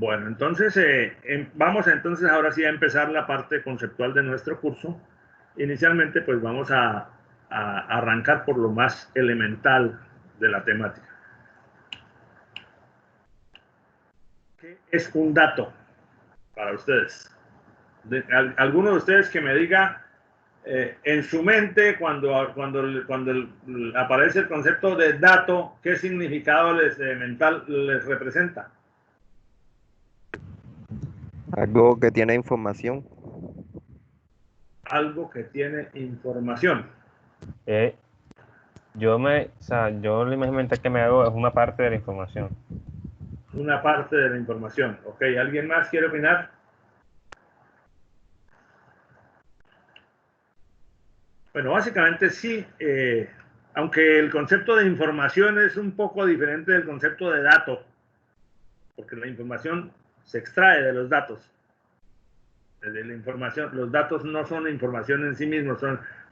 Bueno, entonces vamos entonces ahora sí a empezar la parte conceptual de nuestro curso. Inicialmente, pues vamos a arrancar por lo más elemental de la temática. ¿Qué es un dato para ustedes? Alguno de ustedes que me diga en su mente cuando aparece el concepto de dato, ¿qué significado mental les representa? Algo que tiene información. Algo que tiene información. Yo la imagen mental que me hago es una parte de la información. Una parte de la información. Ok, ¿alguien más quiere opinar? Bueno, básicamente sí, aunque el concepto de información es un poco diferente del concepto de dato, porque la información se extrae de los datos. De la información, los datos no son información en sí mismos,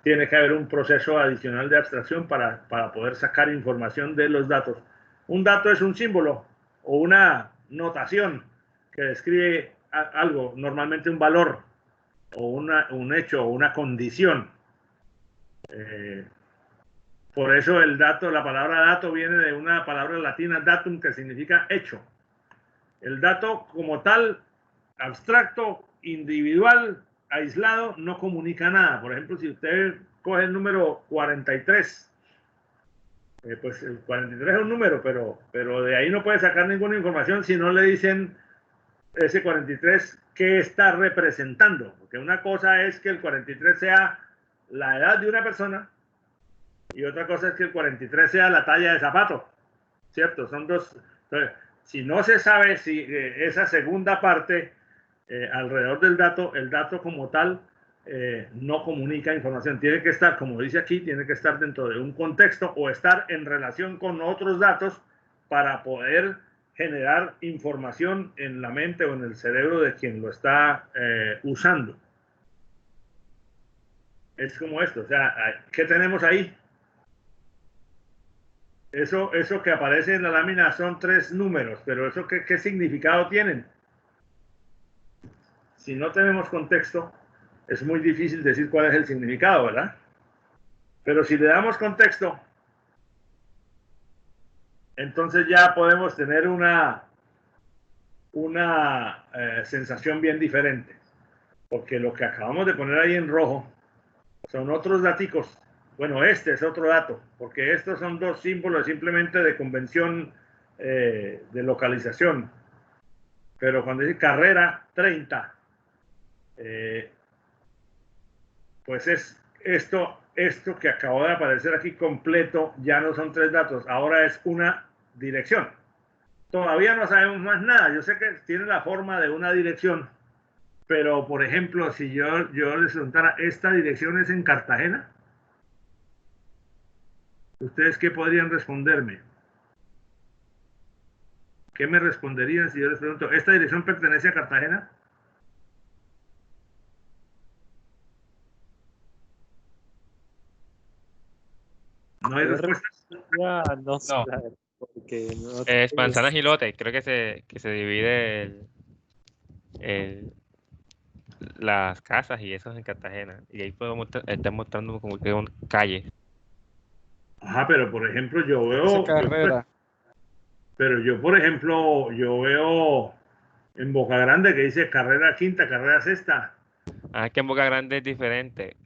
tiene que haber un proceso adicional de abstracción para poder sacar información de los datos. Un dato es un símbolo o una notación que describe algo, normalmente un valor o un hecho o una condición. Por eso el dato, la palabra dato viene de una palabra latina datum que significa hecho. El dato como tal, abstracto, individual, aislado, no comunica nada. Por ejemplo, si usted coge el número 43, pues el 43 es un número, pero de ahí no puede sacar ninguna información si no le dicen ese 43 qué está representando. Porque una cosa es que el 43 sea la edad de una persona y otra cosa es que el 43 sea la talla de zapato, ¿cierto? Son dos. Entonces, si no se sabe si esa segunda parte alrededor del dato, el dato como tal no comunica información. Tiene que estar, como dice aquí, tiene que estar dentro de un contexto o estar en relación con otros datos para poder generar información en la mente o en el cerebro de quien lo está usando. Es como esto, o sea, ¿qué tenemos ahí? Eso que aparece en la lámina son 3 números, pero ¿eso qué significado tienen? Si no tenemos contexto, es muy difícil decir cuál es el significado, ¿verdad? Pero si le damos contexto, entonces ya podemos tener una sensación bien diferente. Porque lo que acabamos de poner ahí en rojo son otros daticos. Bueno, este es otro dato, porque estos son 2 símbolos simplemente de convención de localización. Pero cuando dice carrera 30, pues es esto que acabó de aparecer aquí completo, ya no son 3 datos, ahora es una dirección. Todavía no sabemos más nada. Yo sé que tiene la forma de una dirección, pero por ejemplo, si yo les preguntara, ¿esta dirección es en Cartagena? ¿Ustedes qué podrían responderme? ¿Qué me responderían si yo les pregunto, ¿esta dirección pertenece a Cartagena? ¿No hay respuestas? Ya no sé, No. porque no Es manzanas y lote. Creo que se divide las casas y eso es en Cartagena. Y ahí podemos estar mostrando como que calles. Ajá, pero por ejemplo, yo Esa veo, carrera. pero yo por ejemplo, yo veo en Boca Grande que dice carrera quinta, carrera sexta. Ah, que en Boca Grande es diferente.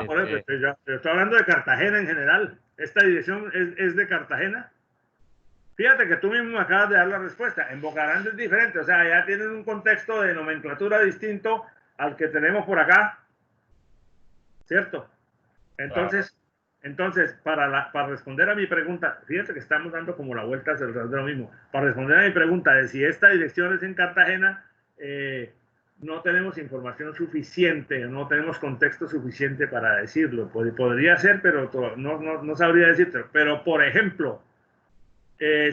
Por ejemplo, yo estoy hablando de Cartagena en general. ¿Esta dirección es de Cartagena? Fíjate que tú mismo me acabas de dar la respuesta. En Boca Grande es diferente, o sea, ya tienen un contexto de nomenclatura distinto al que tenemos por acá, ¿cierto? Entonces, para responder a mi pregunta, fíjate que estamos dando como la vuelta hacia de lo mismo. Para responder a mi pregunta de si esta dirección es en Cartagena, no tenemos información suficiente, no tenemos contexto suficiente para decirlo. Podría ser, pero no sabría decirte. Pero, por ejemplo,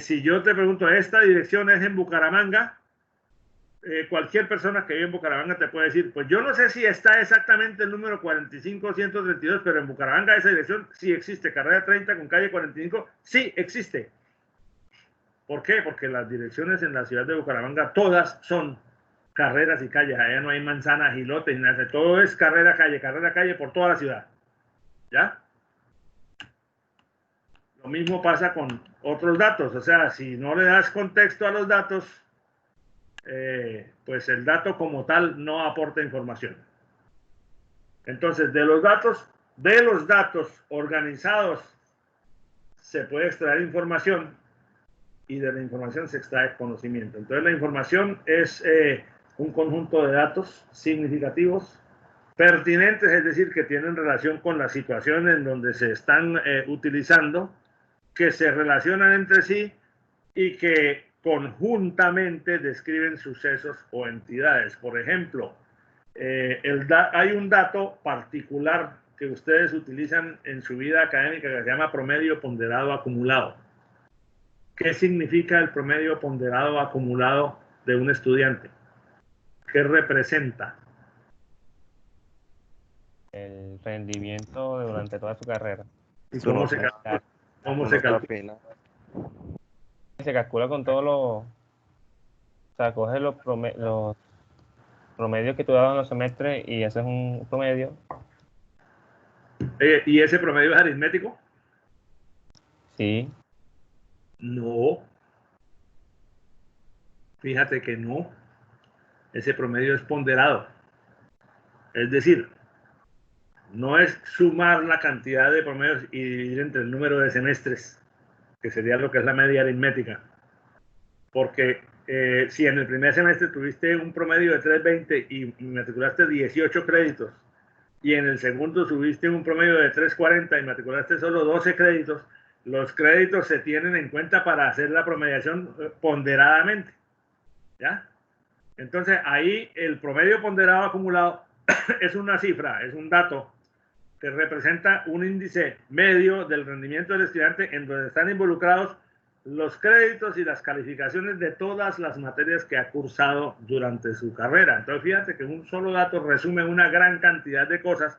si yo te pregunto, ¿esta dirección es en Bucaramanga? Cualquier persona que vive en Bucaramanga te puede decir, pues yo no sé si está exactamente el número 45132, pero en Bucaramanga esa dirección sí existe, carrera 30 con calle 45, sí existe. ¿Por qué? Porque las direcciones en la ciudad de Bucaramanga todas son carreras y calles. Allá no hay manzanas, gilotes, nada. Todo es carrera, calle por toda la ciudad. ¿Ya? Lo mismo pasa con otros datos. O sea, si no le das contexto a los datos, pues el dato como tal no aporta información. Entonces, de los datos organizados se puede extraer información y de la información se extrae conocimiento. Entonces, la información es un conjunto de datos significativos, pertinentes, es decir, que tienen relación con la situación en donde se están utilizando, que se relacionan entre sí y que conjuntamente describen sucesos o entidades. Por ejemplo, hay un dato particular que ustedes utilizan en su vida académica que se llama promedio ponderado acumulado. ¿Qué significa el promedio ponderado acumulado de un estudiante? ¿Qué representa? El rendimiento durante toda su carrera. ¿Y Su cómo se nota- calcula? ¿Cómo su se nota calcula? final. Se calcula con todos los... O sea, coges los promedios que tú dabas en los semestres y haces un promedio. ¿Y ese promedio es aritmético? Sí. No. Fíjate que no. Ese promedio es ponderado. Es decir, no es sumar la cantidad de promedios y dividir entre el número de semestres, que sería lo que es la media aritmética. Porque si en el primer semestre tuviste un promedio de 320 y matriculaste 18 créditos, y en el segundo subiste un promedio de 340 y matriculaste solo 12 créditos, los créditos se tienen en cuenta para hacer la promediación ponderadamente. ¿Ya? Entonces ahí el promedio ponderado acumulado es una cifra, es un dato que representa un índice medio del rendimiento del estudiante en donde están involucrados los créditos y las calificaciones de todas las materias que ha cursado durante su carrera. Entonces fíjate que un solo dato resume una gran cantidad de cosas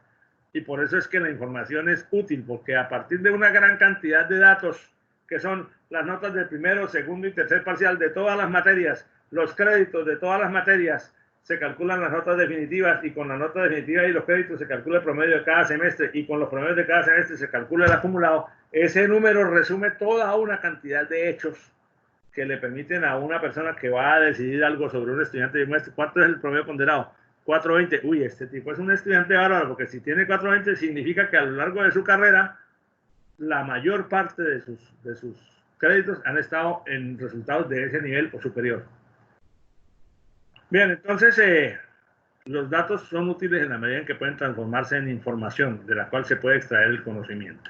y por eso es que la información es útil, porque a partir de una gran cantidad de datos que son las notas del primero, segundo y tercer parcial de todas las materias, los créditos de todas las materias, se calculan las notas definitivas y con la nota definitiva y los créditos se calcula el promedio de cada semestre y con los promedios de cada semestre se calcula el acumulado. Ese número resume toda una cantidad de hechos que le permiten a una persona que va a decidir algo sobre un estudiante y muestre cuánto es el promedio ponderado. 420. Uy, este tipo es un estudiante bárbaro, porque si tiene 420 significa que a lo largo de su carrera la mayor parte de sus créditos han estado en resultados de ese nivel o superior. Bien, entonces los datos son útiles en la medida en que pueden transformarse en información de la cual se puede extraer el conocimiento.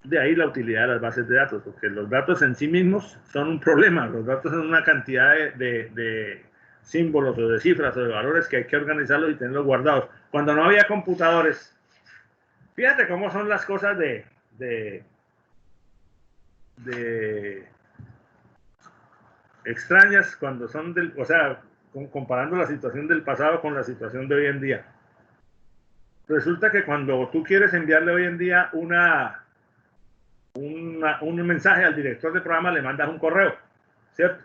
De ahí la utilidad de las bases de datos, porque los datos en sí mismos son un problema. Los datos son una cantidad de símbolos o de cifras o de valores que hay que organizarlos y tenerlos guardados. Cuando no había computadores, fíjate cómo son las cosas de extrañas cuando son o sea, comparando la situación del pasado con la situación de hoy en día. Resulta que cuando tú quieres enviarle hoy en día un mensaje al director de programa, le mandas un correo, ¿cierto?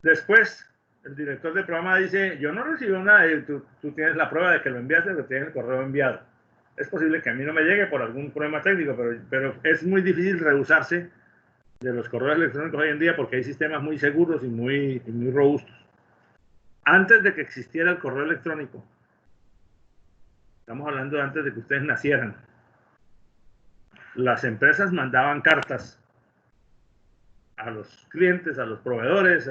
Después, el director de programa dice, yo no recibí nada, y tú tienes la prueba de que lo enviaste, que tienes el correo enviado. Es posible que a mí no me llegue por algún problema técnico, pero es muy difícil rehusarse de los correos electrónicos hoy en día porque hay sistemas muy seguros y muy robustos. Antes de que existiera el correo electrónico, estamos hablando de antes de que ustedes nacieran, las empresas mandaban cartas a los clientes, a los proveedores,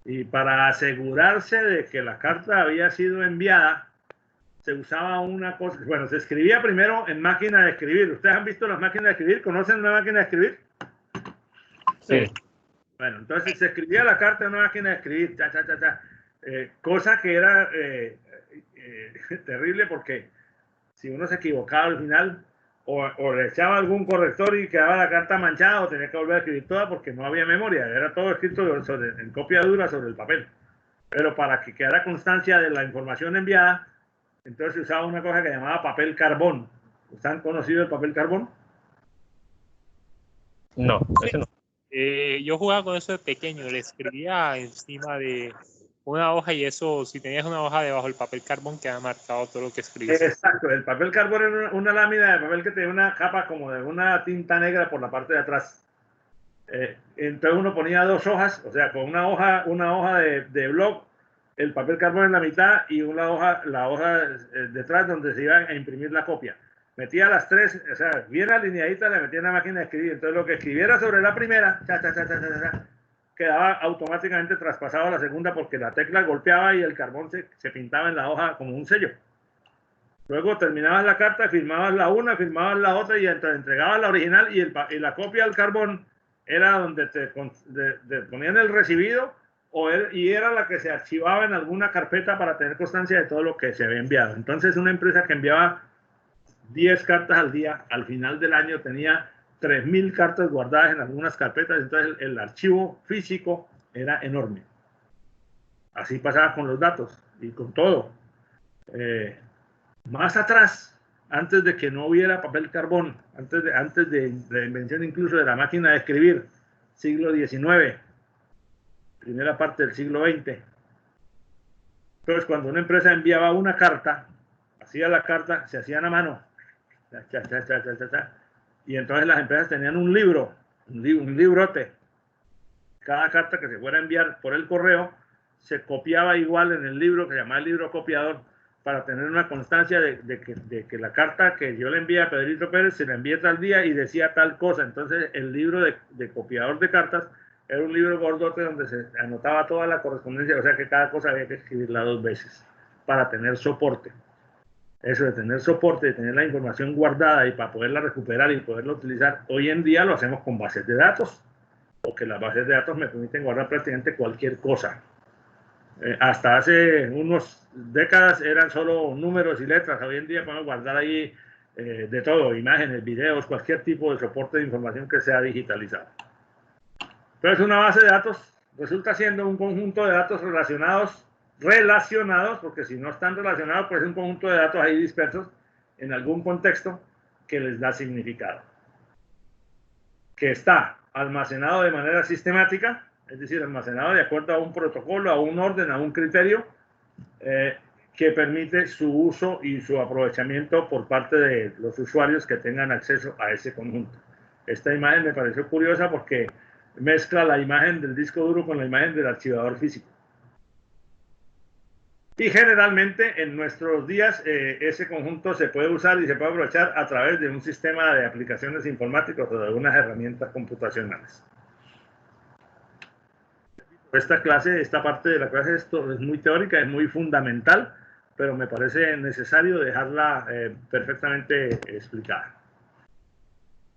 y para asegurarse de que la carta había sido enviada, se usaba una cosa, bueno, se escribía primero en máquina de escribir. ¿Ustedes han visto las máquinas de escribir? ¿Conocen una máquina de escribir? Sí. Bueno, entonces se escribía la carta en una máquina de escribir, cosa que era terrible porque si uno se equivocaba al final o le echaba algún corrector y quedaba la carta manchada o tenía que volver a escribir toda porque no había memoria, era todo escrito en copia dura sobre el papel. Pero para que quedara constancia de la información enviada, entonces se usaba una cosa que llamaba papel carbón. ¿Ustedes han conocido el papel carbón? No, ese no. Yo jugaba con eso de pequeño, le escribía encima de una hoja y eso, si tenías una hoja debajo del papel carbón, queda marcado todo lo que escribiste. Exacto, el papel carbón era una lámina de papel que tenía una capa como de una tinta negra por la parte de atrás. Entonces uno ponía dos hojas, o sea, con una hoja de blog, el papel carbón en la mitad y la hoja detrás donde se iba a imprimir la copia. Metía las tres, o sea, bien alineaditas, le metía en la máquina de escribir. Entonces lo que escribiera sobre la primera, quedaba automáticamente traspasado a la segunda porque la tecla golpeaba y el carbón se pintaba en la hoja como un sello. Luego terminabas la carta, firmabas la una, firmabas la otra y entregabas la original y la copia del carbón era donde te ponían el recibido y era la que se archivaba en alguna carpeta para tener constancia de todo lo que se había enviado. Entonces una empresa que enviaba 10 cartas al día, al final del año tenía 3.000 cartas guardadas en algunas carpetas, entonces el archivo físico era enorme. Así pasaba con los datos y con todo. Más atrás, antes de que no hubiera papel carbón, antes de la invención incluso de la máquina de escribir, siglo XIX, primera parte del siglo XX. Entonces, cuando una empresa enviaba una carta, hacía la carta, se hacían a mano. Y entonces las empresas tenían un librote. Cada carta que se fuera a enviar por el correo se copiaba igual en el libro, que se llamaba el libro copiador, para tener una constancia de que la carta que yo le envié a Pedrito Pérez se la envié tal día y decía tal cosa. Entonces el libro de copiador de cartas era un libro gordote donde se anotaba toda la correspondencia, o sea que cada cosa había que escribirla 2 veces para tener soporte. Eso de tener soporte, de tener la información guardada y para poderla recuperar y poderla utilizar, hoy en día lo hacemos con bases de datos, porque las bases de datos me permiten guardar prácticamente cualquier cosa. Hasta hace unas décadas eran solo números y letras. Hoy en día podemos guardar ahí de todo, imágenes, videos, cualquier tipo de soporte de información que sea digitalizado. Entonces una base de datos resulta siendo un conjunto de datos relacionados, porque si no están relacionados, pues es un conjunto de datos ahí dispersos en algún contexto que les da significado. Que está almacenado de manera sistemática, es decir, almacenado de acuerdo a un protocolo, a un orden, a un criterio, que permite su uso y su aprovechamiento por parte de los usuarios que tengan acceso a ese conjunto. Esta imagen me pareció curiosa porque mezcla la imagen del disco duro con la imagen del archivador físico. Y generalmente en nuestros días ese conjunto se puede usar y se puede aprovechar a través de un sistema de aplicaciones informáticas o de algunas herramientas computacionales. Esta parte de la clase es muy teórica, es muy fundamental, pero me parece necesario dejarla perfectamente explicada.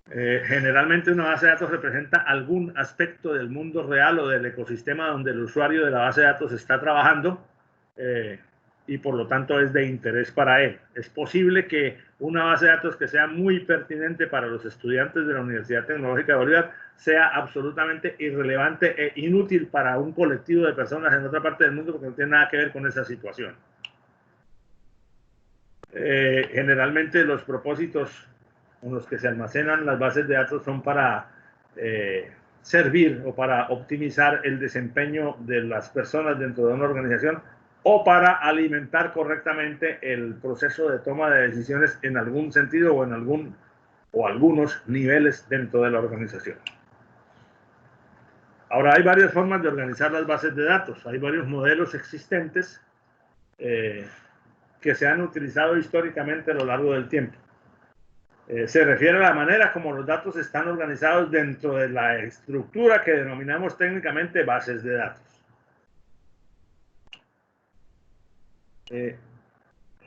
Generalmente una base de datos representa algún aspecto del mundo real o del ecosistema donde el usuario de la base de datos está trabajando y por lo tanto es de interés para él. Es posible que una base de datos que sea muy pertinente para los estudiantes de la Universidad Tecnológica de Bolívar sea absolutamente irrelevante e inútil para un colectivo de personas en otra parte del mundo porque no tiene nada que ver con esa situación. Generalmente los propósitos con los que se almacenan las bases de datos son para servir o para optimizar el desempeño de las personas dentro de una organización o para alimentar correctamente el proceso de toma de decisiones en algún sentido o algunos niveles dentro de la organización. Ahora, hay varias formas de organizar las bases de datos. Hay varios modelos existentes que se han utilizado históricamente a lo largo del tiempo. Se refiere a la manera como los datos están organizados dentro de la estructura que denominamos técnicamente bases de datos.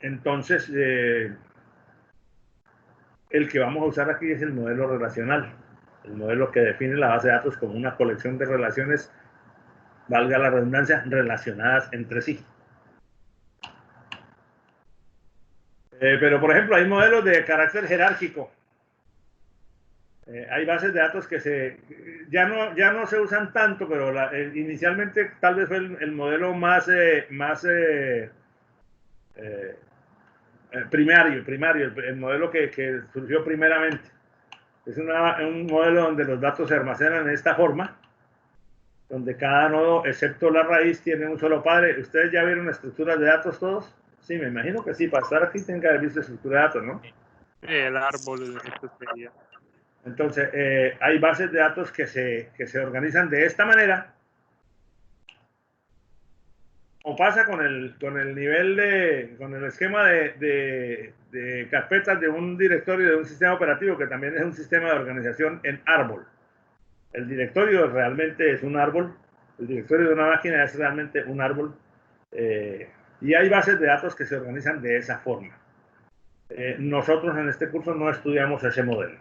Entonces, el que vamos a usar aquí es el modelo relacional, el modelo que define la base de datos como una colección de relaciones, valga la redundancia, relacionadas entre sí. Pero, por ejemplo, hay modelos de carácter jerárquico. Hay bases de datos que ya no se usan tanto, pero inicialmente tal vez fue el modelo más primario, el modelo que surgió primeramente. Es un modelo donde los datos se almacenan en esta forma, donde cada nodo, excepto la raíz, tiene un solo padre. ¿Ustedes ya vieron estructuras de datos todos? Sí, me imagino que sí. Para estar aquí tienen que haber visto estructura de datos, ¿no? El árbol, esto sería. Entonces, hay bases de datos que se organizan de esta manera. Como pasa con el nivel con el esquema de carpetas de un directorio de un sistema operativo, que también es un sistema de organización en árbol. El directorio realmente es un árbol. El directorio de una máquina es realmente un árbol. Y hay bases de datos que se organizan de esa forma. Nosotros en este curso no estudiamos ese modelo.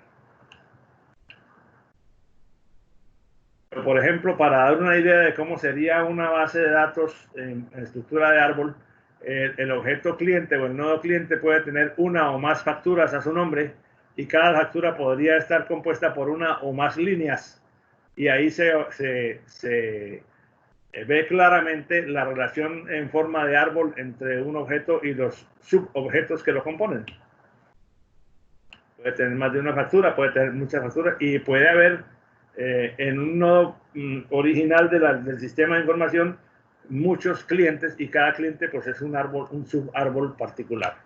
Pero, por ejemplo, para dar una idea de cómo sería una base de datos en estructura de árbol, el objeto cliente o el nodo cliente puede tener una o más facturas a su nombre, y cada factura podría estar compuesta por una o más líneas. Y ahí se ve claramente la relación en forma de árbol entre un objeto y los subobjetos que lo componen. Puede tener más de una factura, puede tener muchas facturas, y puede haber en un nodo original del sistema de información muchos clientes, y cada cliente pues es un árbol, un subárbol particular.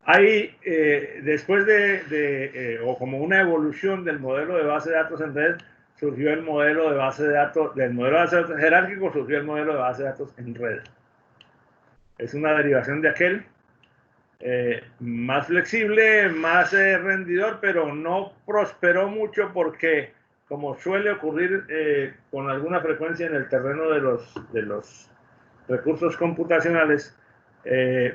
Hay, después o como una evolución del modelo de base de datos en red, surgió el modelo de base de datos, del modelo de base de datos jerárquico, surgió el modelo de base de datos en red. Es una derivación de aquel, más flexible, más rendidor, pero no prosperó mucho porque, como suele ocurrir con alguna frecuencia en el terreno de los recursos computacionales,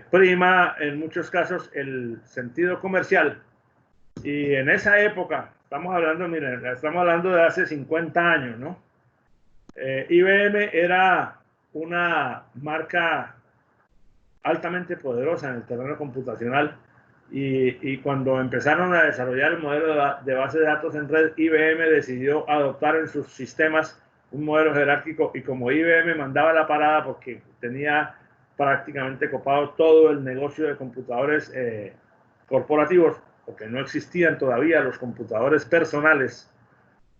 prima en muchos casos el sentido comercial. Y en esa época, estamos hablando de hace 50 años, ¿no? IBM era una marca altamente poderosa en el terreno computacional, y cuando empezaron a desarrollar el modelo de base de datos en red, IBM decidió adoptar en sus sistemas un modelo jerárquico, y como IBM mandaba la parada porque tenía prácticamente copado todo el negocio de computadores corporativos, porque no existían todavía los computadores personales,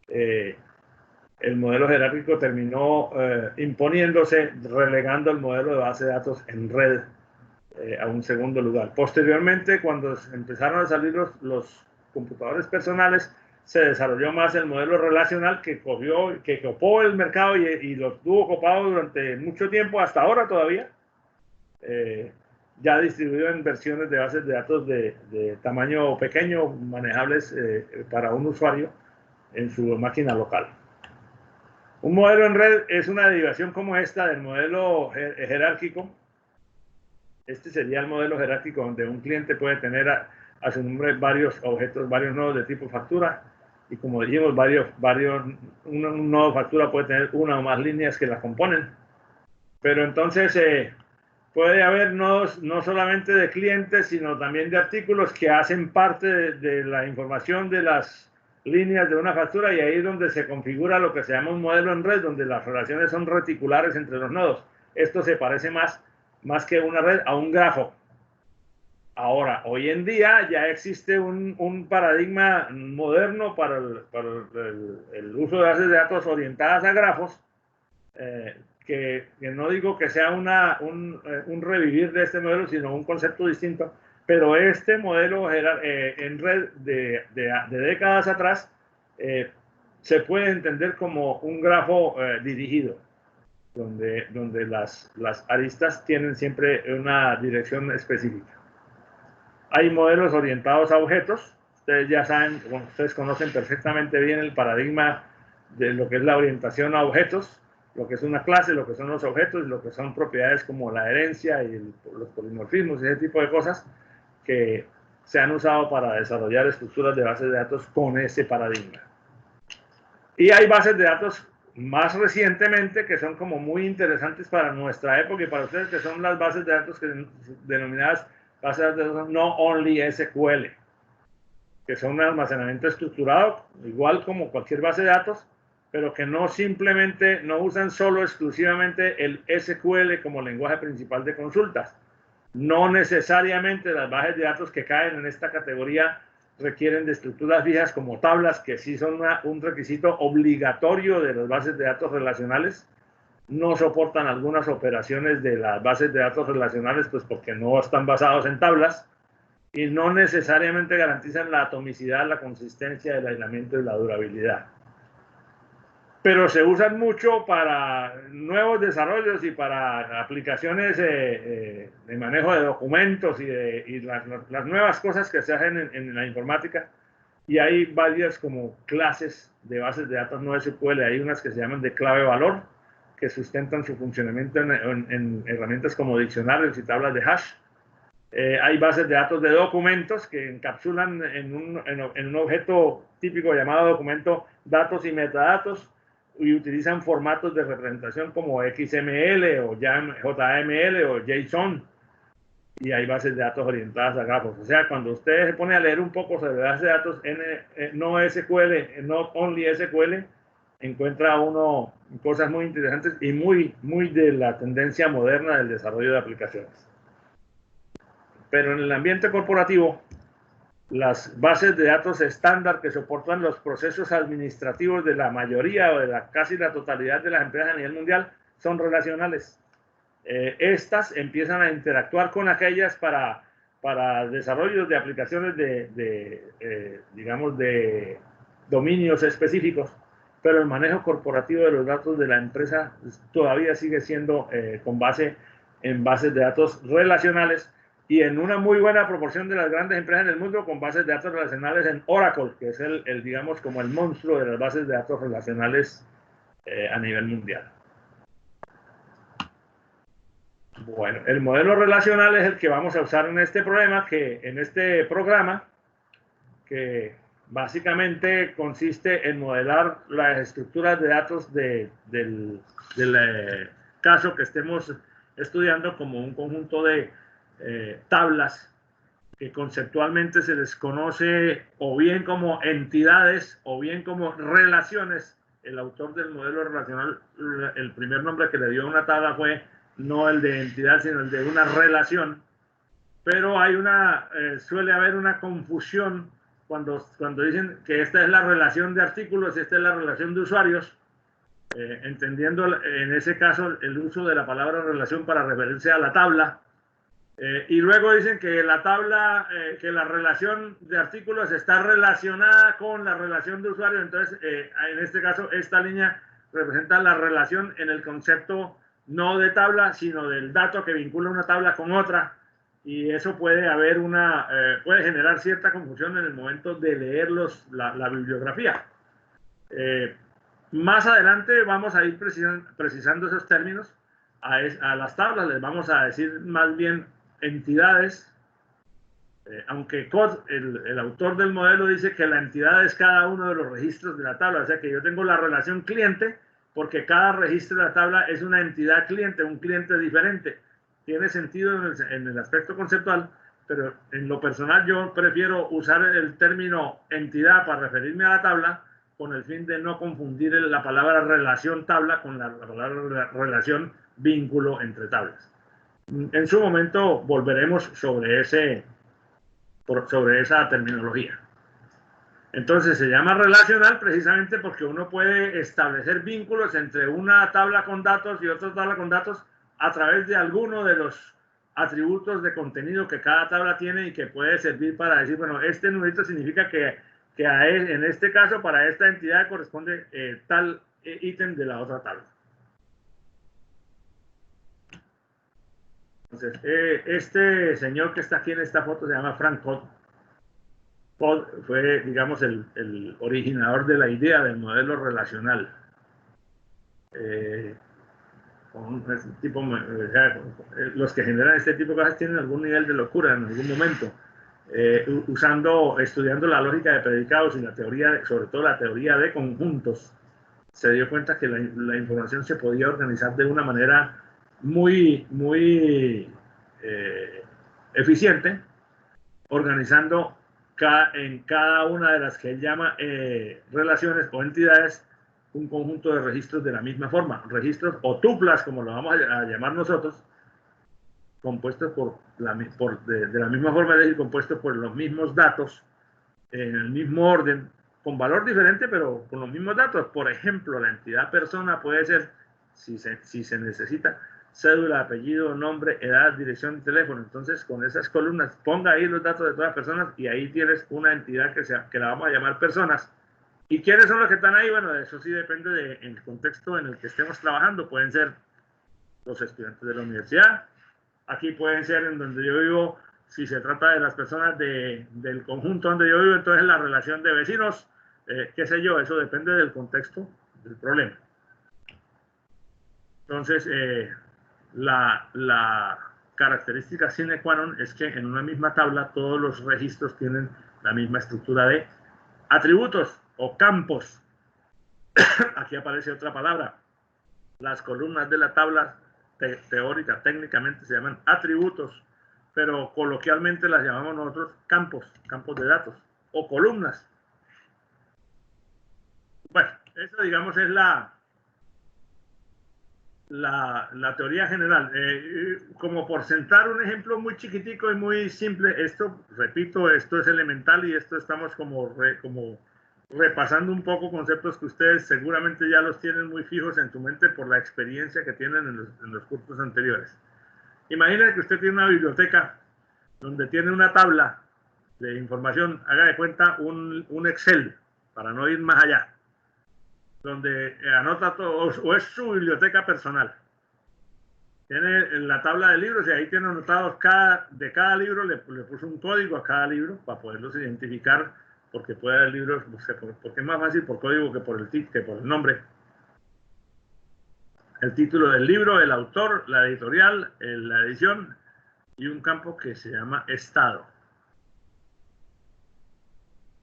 el modelo jerárquico terminó imponiéndose, relegando el modelo de base de datos en red a un segundo lugar. Posteriormente, cuando empezaron a salir los computadores personales, se desarrolló más el modelo relacional, que copó el mercado y lo tuvo copado durante mucho tiempo, hasta ahora todavía, ya distribuido en versiones de bases de datos de tamaño pequeño, manejables para un usuario en su máquina local. Un modelo en red es una derivación como esta del modelo jerárquico. Este sería el modelo jerárquico, donde un cliente puede tener a su nombre varios objetos, varios nodos de tipo factura, y como dijimos, un nodo factura puede tener una o más líneas que la componen. Pero entonces puede haber nodos no solamente de clientes, sino también de artículos que hacen parte de la información de las líneas de una factura, y ahí es donde se configura lo que se llama un modelo en red, donde las relaciones son reticulares entre los nodos. Esto se parece más que una red a un grafo. Ahora, hoy en día ya existe un paradigma moderno para el uso de bases de datos orientadas a grafos, que no digo que sea un revivir de este modelo, sino un concepto distinto. Pero este modelo en red de décadas atrás se puede entender como un grafo dirigido, donde las aristas tienen siempre una dirección específica. Hay modelos orientados a objetos. Ustedes ya saben, bueno, ustedes conocen perfectamente bien el paradigma de lo que es la orientación a objetos, lo que es una clase, lo que son los objetos, y lo que son propiedades como la herencia y los polimorfismos y ese tipo de cosas que se han usado para desarrollar estructuras de bases de datos con ese paradigma. Y hay bases de datos más recientemente que son como muy interesantes para nuestra época y para ustedes, que son las bases de datos denominadas bases de datos no only SQL, que son un almacenamiento estructurado, igual como cualquier base de datos, pero que no usan solo exclusivamente el SQL como lenguaje principal de consultas, No necesariamente las bases de datos que caen en esta categoría requieren de estructuras fijas como tablas, que sí son un requisito obligatorio de las bases de datos relacionales. No soportan algunas operaciones de las bases de datos relacionales, pues porque no están basados en tablas y no necesariamente garantizan la atomicidad, la consistencia, el aislamiento y la durabilidad. Pero se usan mucho para nuevos desarrollos y para aplicaciones de manejo de documentos y las nuevas cosas que se hacen en la informática. Y hay varias como clases de bases de datos no SQL. Hay unas que se llaman de clave valor, que sustentan su funcionamiento en herramientas como diccionarios y tablas de hash. Hay bases de datos de documentos que encapsulan en un objeto típico llamado documento datos y metadatos, y utilizan formatos de representación como XML o JML o JSON, y hay bases de datos orientadas a grafos. O sea, cuando usted se pone a leer un poco sobre bases de datos no SQL, not only SQL, encuentra uno cosas muy interesantes y muy de la tendencia moderna del desarrollo de aplicaciones. Pero en el ambiente corporativo, las bases de datos estándar que soportan los procesos administrativos de la mayoría o de casi la totalidad de las empresas a nivel mundial son relacionales. Estas empiezan a interactuar con aquellas para desarrollos de aplicaciones digamos, de dominios específicos, pero el manejo corporativo de los datos de la empresa todavía sigue siendo con base en bases de datos relacionales, y en una muy buena proporción de las grandes empresas en el mundo con bases de datos relacionales en Oracle, que es digamos, como el monstruo de las bases de datos relacionales a nivel mundial. Bueno, el modelo relacional es el que vamos a usar en este programa, que básicamente consiste en modelar las estructuras de datos del caso que estemos estudiando como un conjunto de tablas que conceptualmente se les conoce o bien como entidades o bien como relaciones. El autor del modelo relacional, el primer nombre que le dio a una tabla fue no el de entidad, sino el de una relación. Pero hay suele haber una confusión cuando dicen que esta es la relación de artículos y esta es la relación de usuarios, entendiendo en ese caso el uso de la palabra relación para referirse a la tabla. Y luego dicen que que la relación de artículos está relacionada con la relación de usuarios. Entonces, en este caso, esta línea representa la relación en el concepto no de tabla, sino del dato que vincula una tabla con otra. Y eso puede generar cierta confusión en el momento de leer la bibliografía. Más adelante vamos a ir precisando esos términos. A las tablas les vamos a decir más bien entidades, aunque el autor del modelo dice que la entidad es cada uno de los registros de la tabla. O sea que yo tengo la relación cliente porque cada registro de la tabla es una entidad cliente, un cliente diferente. Tiene sentido en el aspecto conceptual, pero en lo personal yo prefiero usar el término entidad para referirme a la tabla, con el fin de no confundir la palabra relación tabla con la palabra relación vínculo entre tablas. En su momento volveremos sobre esa terminología. Entonces se llama relacional precisamente porque uno puede establecer vínculos entre una tabla con datos y otra tabla con datos a través de alguno de los atributos de contenido que cada tabla tiene y que puede servir para decir, bueno, este numerito significa que en este caso para esta entidad corresponde tal ítem de la otra tabla. Entonces, este señor que está aquí en esta foto se llama Frank Todd. Todd fue, digamos, el originador de la idea del modelo relacional. Los que generan este tipo de cosas tienen algún nivel de locura en algún momento. Estudiando la lógica de predicados y la teoría, sobre todo la teoría de conjuntos, se dio cuenta que la información se podía organizar de una manera muy eficiente, organizando en cada una de las que él llama relaciones o entidades un conjunto de registros de la misma forma, registros o tuplas, como lo vamos a llamar nosotros, compuestos de la misma forma, es decir, compuestos por los mismos datos, en el mismo orden, con valor diferente, pero con los mismos datos. Por ejemplo, la entidad persona puede ser, si se necesita, cédula, apellido, nombre, edad, dirección y teléfono. Entonces, con esas columnas, ponga ahí los datos de todas las personas y ahí tienes una entidad que la vamos a llamar personas. ¿Y quiénes son los que están ahí? Bueno, eso sí depende del contexto en el que estemos trabajando. Pueden ser los estudiantes de la universidad. Aquí pueden ser en donde yo vivo, si se trata de las personas del conjunto donde yo vivo, entonces la relación de vecinos, qué sé yo, eso depende del contexto del problema. Entonces, la característica sine qua non es que en una misma tabla todos los registros tienen la misma estructura de atributos o campos. Aquí aparece otra palabra. Las columnas de la tabla teórica, técnicamente se llaman atributos, pero coloquialmente las llamamos nosotros campos de datos o columnas. Bueno, eso digamos es la teoría general. Como por sentar un ejemplo muy chiquitico y muy simple, esto, repito, esto es elemental y esto estamos como repasando un poco conceptos que ustedes seguramente ya los tienen muy fijos en su mente por la experiencia que tienen en los cursos anteriores. Imagínense que usted tiene una biblioteca donde tiene una tabla de información, haga de cuenta un Excel, para no ir más allá, donde anota todo, o es su biblioteca personal. Tiene en la tabla de libros y ahí tiene anotados de cada libro, le puso un código a cada libro para poderlos identificar, porque puede haber libros, porque es más fácil por código que por el nombre. El título del libro, el autor, la editorial, la edición y un campo que se llama estado.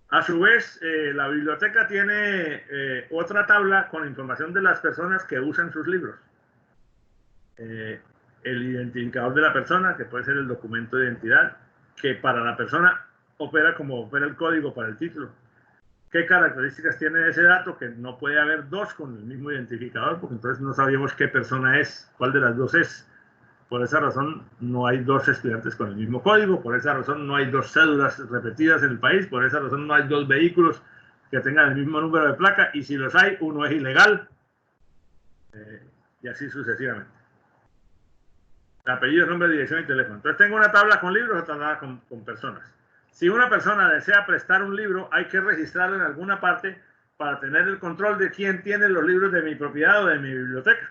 A su vez, la biblioteca tiene otra tabla con información de las personas que usan sus libros. El identificador de la persona, que puede ser el documento de identidad, que para la persona opera como opera el código para el título. ¿Qué características tiene ese dato? Que no puede haber dos con el mismo identificador, porque entonces no sabíamos qué persona es, cuál de las dos es. Por esa razón no hay dos estudiantes con el mismo código, por esa razón no hay dos cédulas repetidas en el país, por esa razón no hay dos vehículos que tengan el mismo número de placa, y si los hay, uno es ilegal, y así sucesivamente. Apellido, nombre, dirección y teléfono. Entonces tengo una tabla con libros, otra tabla con personas. Si una persona desea prestar un libro, hay que registrarlo en alguna parte para tener el control de quién tiene los libros de mi propiedad o de mi biblioteca.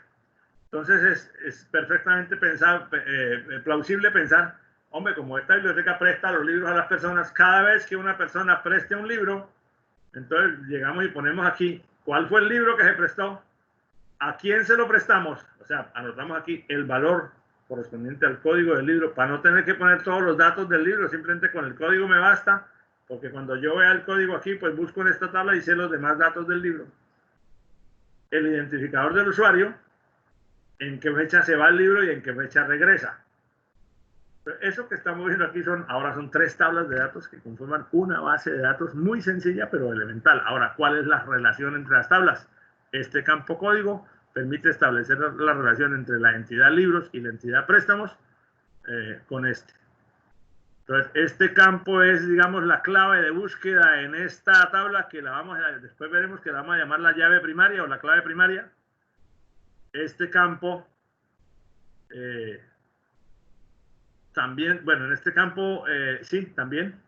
Entonces es perfectamente plausible pensar, hombre, como esta biblioteca presta los libros a las personas, cada vez que una persona preste un libro, entonces llegamos y ponemos aquí cuál fue el libro que se prestó, a quién se lo prestamos, o sea, anotamos aquí el valor correspondiente al código del libro, para no tener que poner todos los datos del libro, simplemente con el código me basta, porque cuando yo vea el código aquí, pues busco en esta tabla y sé los demás datos del libro. El identificador del usuario, en qué fecha se va el libro y en qué fecha regresa. Eso que estamos viendo aquí ahora son 3 tablas de datos que conforman una base de datos muy sencilla pero elemental. Ahora, ¿cuál es la relación entre las tablas? Este campo código permite establecer la relación entre la entidad libros y la entidad préstamos con este. Entonces, este campo es, digamos, la clave de búsqueda en esta tabla que después veremos que la vamos a llamar la llave primaria o la clave primaria. Este campo también, bueno, en este campo sí, también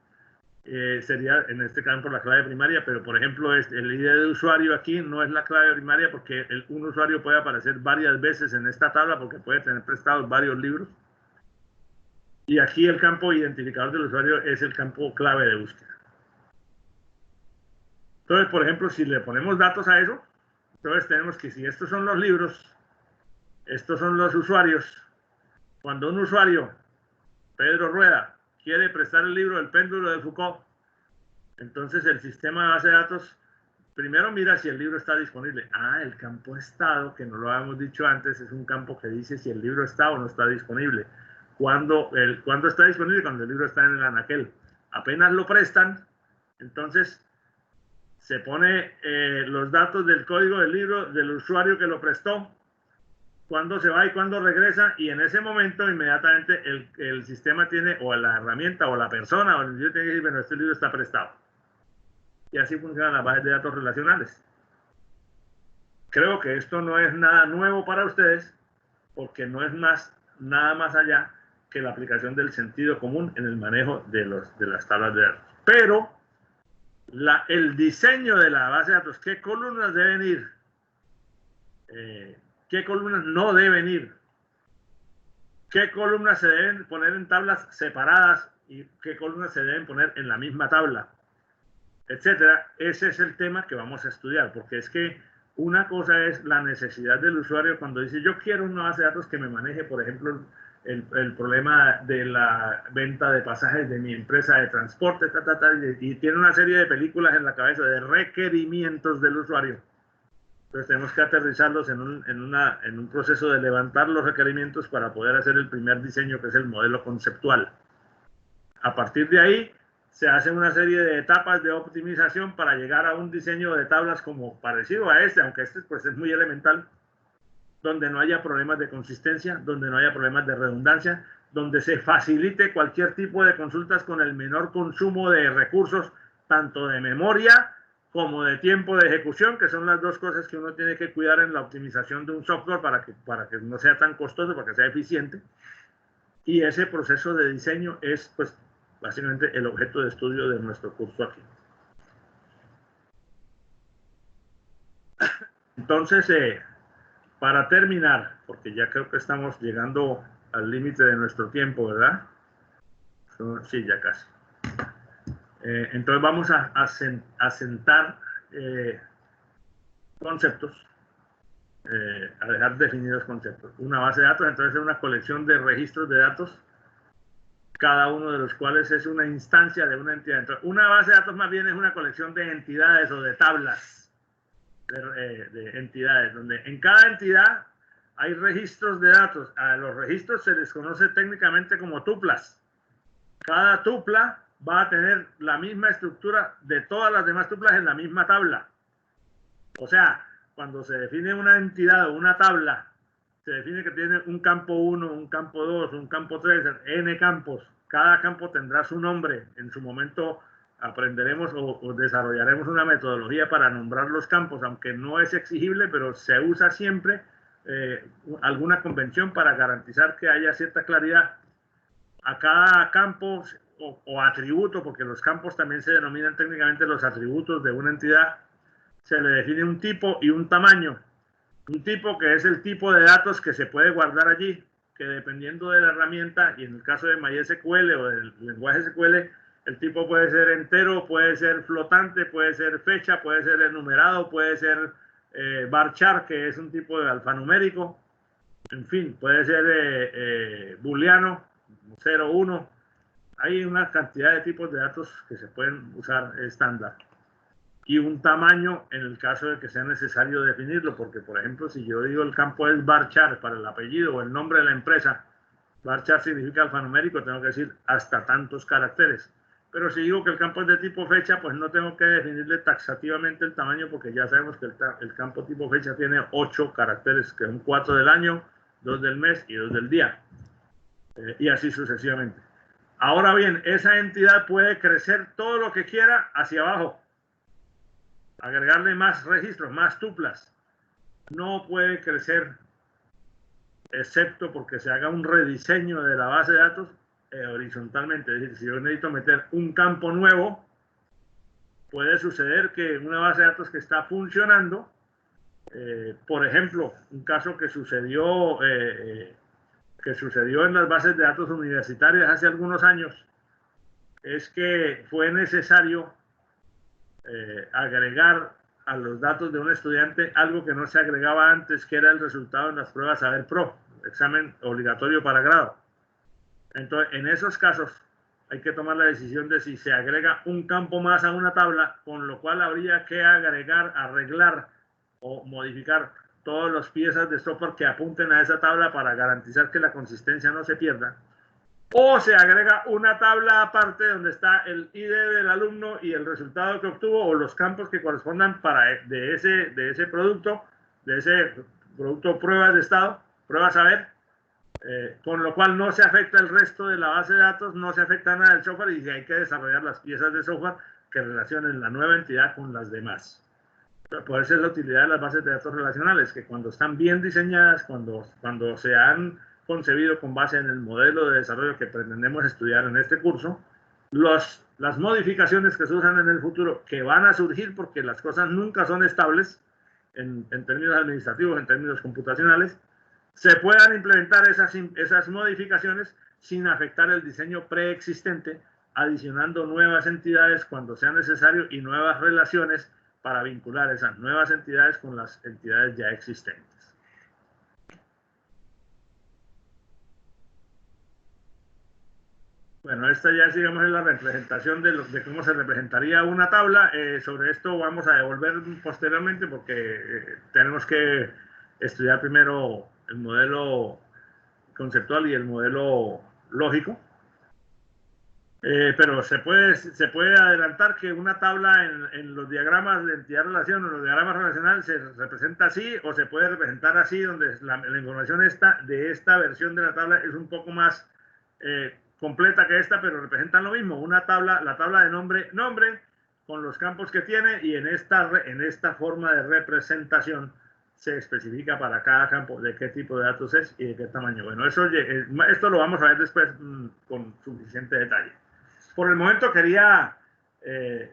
sería en este campo la clave primaria, pero por ejemplo el ID de usuario aquí no es la clave primaria porque un usuario puede aparecer varias veces en esta tabla porque puede tener prestados varios libros. Y aquí el campo identificador del usuario es el campo clave de búsqueda. Entonces, por ejemplo, si le ponemos datos a eso, entonces tenemos que si estos son los libros, estos son los usuarios. Cuando un usuario, Pedro Rueda, quiere prestar el libro del péndulo de Foucault, entonces el sistema de base de datos primero mira si el libro está disponible. El campo estado, que no lo habíamos dicho antes, es un campo que dice si el libro está o no está disponible. ¿Cuándo está disponible? Cuando el libro está en el anaquel. Apenas lo prestan, entonces se pone los datos del código del libro del usuario que lo prestó, cuándo se va y cuándo regresa, y en ese momento inmediatamente el sistema tiene, o la herramienta, o la persona, o el individuo tiene que decir, bueno, este libro está prestado. Y así funcionan las bases de datos relacionales. Creo que esto no es nada nuevo para ustedes, porque no es nada más allá que la aplicación del sentido común en el manejo de las tablas de datos. Pero el diseño de la base de datos, qué columnas deben ir, qué columnas no deben ir, qué columnas se deben poner en tablas separadas y qué columnas se deben poner en la misma tabla, etcétera. Ese es el tema que vamos a estudiar, porque es que una cosa es la necesidad del usuario cuando dice yo quiero una base de datos que me maneje, por ejemplo, el problema de la venta de pasajes de mi empresa de transporte, y tiene una serie de películas en la cabeza de requerimientos del usuario. Entonces tenemos que aterrizarlos en un proceso de levantar los requerimientos para poder hacer el primer diseño, que es el modelo conceptual. A partir de ahí se hace una serie de etapas de optimización para llegar a un diseño de tablas como parecido a este, aunque este pues es muy elemental, donde no haya problemas de consistencia, donde no haya problemas de redundancia, donde se facilite cualquier tipo de consultas con el menor consumo de recursos, tanto de memoria como de tiempo de ejecución, que son las dos cosas que uno tiene que cuidar en la optimización de un software para que no sea tan costoso, para que sea eficiente. Y ese proceso de diseño es, pues, básicamente el objeto de estudio de nuestro curso aquí. Entonces, para terminar, porque ya creo que estamos llegando al límite de nuestro tiempo, ¿verdad? Sí, ya casi. Entonces vamos a sentar conceptos, a dejar definidos conceptos. Una base de datos, entonces, es una colección de registros de datos, cada uno de los cuales es una instancia de una entidad. Entonces, una base de datos más bien es una colección de entidades o de tablas de entidades, donde en cada entidad hay registros de datos. A los registros se les conoce técnicamente como tuplas. Cada tupla va a tener la misma estructura de todas las demás tuplas en la misma tabla. O sea, cuando se define una entidad o una tabla, se define que tiene un campo 1, un campo 2, un campo 3, n campos. Cada campo tendrá su nombre. En su momento aprenderemos o desarrollaremos una metodología para nombrar los campos, aunque no es exigible, pero se usa siempre alguna convención para garantizar que haya cierta claridad. A cada campo o atributo, porque los campos también se denominan técnicamente los atributos de una entidad, se le define un tipo y un tamaño. Un tipo que es el tipo de datos que se puede guardar allí, que dependiendo de la herramienta, y en el caso de MySQL o del lenguaje SQL, el tipo puede ser entero, puede ser flotante, puede ser fecha, puede ser enumerado, puede ser varchar, que es un tipo de alfanumérico, en fin, puede ser booleano, 0, 1. Hay una cantidad de tipos de datos que se pueden usar estándar. Y un tamaño en el caso de que sea necesario definirlo, porque, por ejemplo, si yo digo el campo es varchar para el apellido o el nombre de la empresa, varchar significa alfanumérico, tengo que decir hasta tantos caracteres. Pero si digo que el campo es de tipo fecha, pues no tengo que definirle taxativamente el tamaño, porque ya sabemos que el campo tipo fecha tiene 8 caracteres, que son 4 del año, 2 del mes y 2 del día. Y así sucesivamente. Ahora bien, esa entidad puede crecer todo lo que quiera hacia abajo, agregarle más registros, más tuplas. No puede crecer, excepto porque se haga un rediseño de la base de datos horizontalmente. Es decir, si yo necesito meter un campo nuevo, puede suceder que una base de datos que está funcionando, por ejemplo, un caso que sucedió en las bases de datos universitarias hace algunos años, es que fue necesario agregar a los datos de un estudiante algo que no se agregaba antes, que era el resultado en las pruebas Saber Pro, examen obligatorio para grado. Entonces, en esos casos hay que tomar la decisión de si se agrega un campo más a una tabla, con lo cual habría que agregar, arreglar o modificar todas las piezas de software que apunten a esa tabla para garantizar que la consistencia no se pierda. O se agrega una tabla aparte donde está el ID del alumno y el resultado que obtuvo, o los campos que correspondan de ese producto pruebas de estado, pruebas a ver, con lo cual no se afecta el resto de la base de datos, no se afecta nada del software y hay que desarrollar las piezas de software que relacionen la nueva entidad con las demás. Por eso es la utilidad de las bases de datos relacionales, que cuando están bien diseñadas, cuando se han concebido con base en el modelo de desarrollo que pretendemos estudiar en este curso, las modificaciones que se usan en el futuro, que van a surgir porque las cosas nunca son estables en términos administrativos, en términos computacionales, se puedan implementar esas modificaciones sin afectar el diseño preexistente, adicionando nuevas entidades cuando sea necesario y nuevas relaciones para vincular esas nuevas entidades con las entidades ya existentes. Bueno, esta ya es, digamos, la representación de cómo se representaría una tabla. Sobre esto vamos a devolver posteriormente porque tenemos que estudiar primero el modelo conceptual y el modelo lógico. Pero se puede adelantar que una tabla en los diagramas de entidad-relación o los diagramas relacionales se representa así o se puede representar así, donde la información de esta versión de la tabla es un poco más completa que esta, pero representan lo mismo. Una tabla, la tabla de nombre, con los campos que tiene, y en esta forma de representación se especifica para cada campo de qué tipo de datos es y de qué tamaño. Bueno, esto lo vamos a ver después con suficiente detalle. Por el momento quería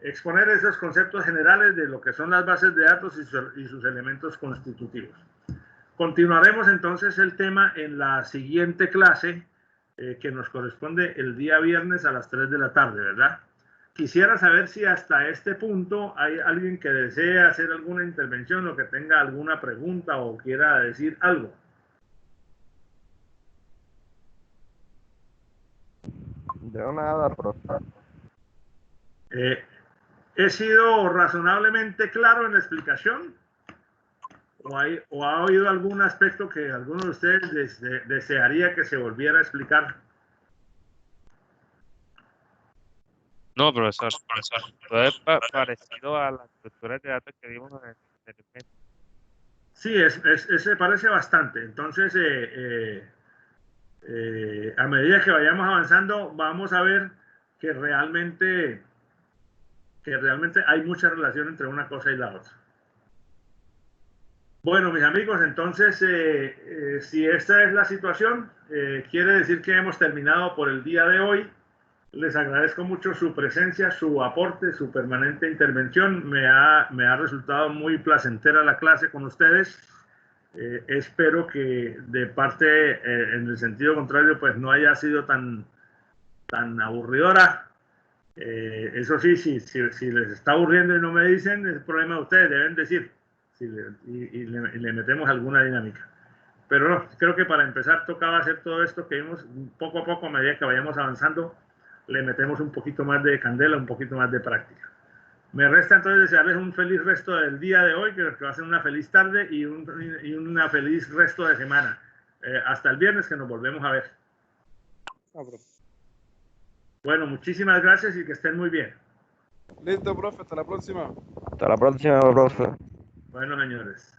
exponer esos conceptos generales de lo que son las bases de datos y sus elementos constitutivos. Continuaremos entonces el tema en la siguiente clase, que nos corresponde el día viernes a las 3 de la tarde, ¿verdad? Quisiera saber si hasta este punto hay alguien que desee hacer alguna intervención o que tenga alguna pregunta o quiera decir algo. Yo nada, profe. ¿He sido razonablemente claro en la explicación? ¿O ha oído algún aspecto que alguno de ustedes desearía que se volviera a explicar? No, profesor. Todo es parecido a las estructuras de datos que vimos en el evento. Sí, se parece bastante. Entonces, a medida que vayamos avanzando, vamos a ver que realmente hay mucha relación entre una cosa y la otra. Bueno, mis amigos, entonces, si esta es la situación, quiere decir que hemos terminado por el día de hoy. Les agradezco mucho su presencia, su aporte, su permanente intervención. Me ha resultado muy placentera la clase con ustedes. Espero que de parte, en el sentido contrario, pues no haya sido tan aburridora. Eso sí, si les está aburriendo y no me dicen, es problema de ustedes, deben decir. Y le metemos alguna dinámica. Pero no, creo que para empezar tocaba hacer todo esto que vimos poco a poco, a medida que vayamos avanzando, le metemos un poquito más de candela, un poquito más de práctica. Me resta entonces desearles un feliz resto del día de hoy, que va a ser una feliz tarde y una feliz resto de semana. Hasta el viernes, que nos volvemos a ver. Bueno, muchísimas gracias y que estén muy bien. Listo, profe, hasta la próxima. Hasta la próxima, profe. Bueno, señores.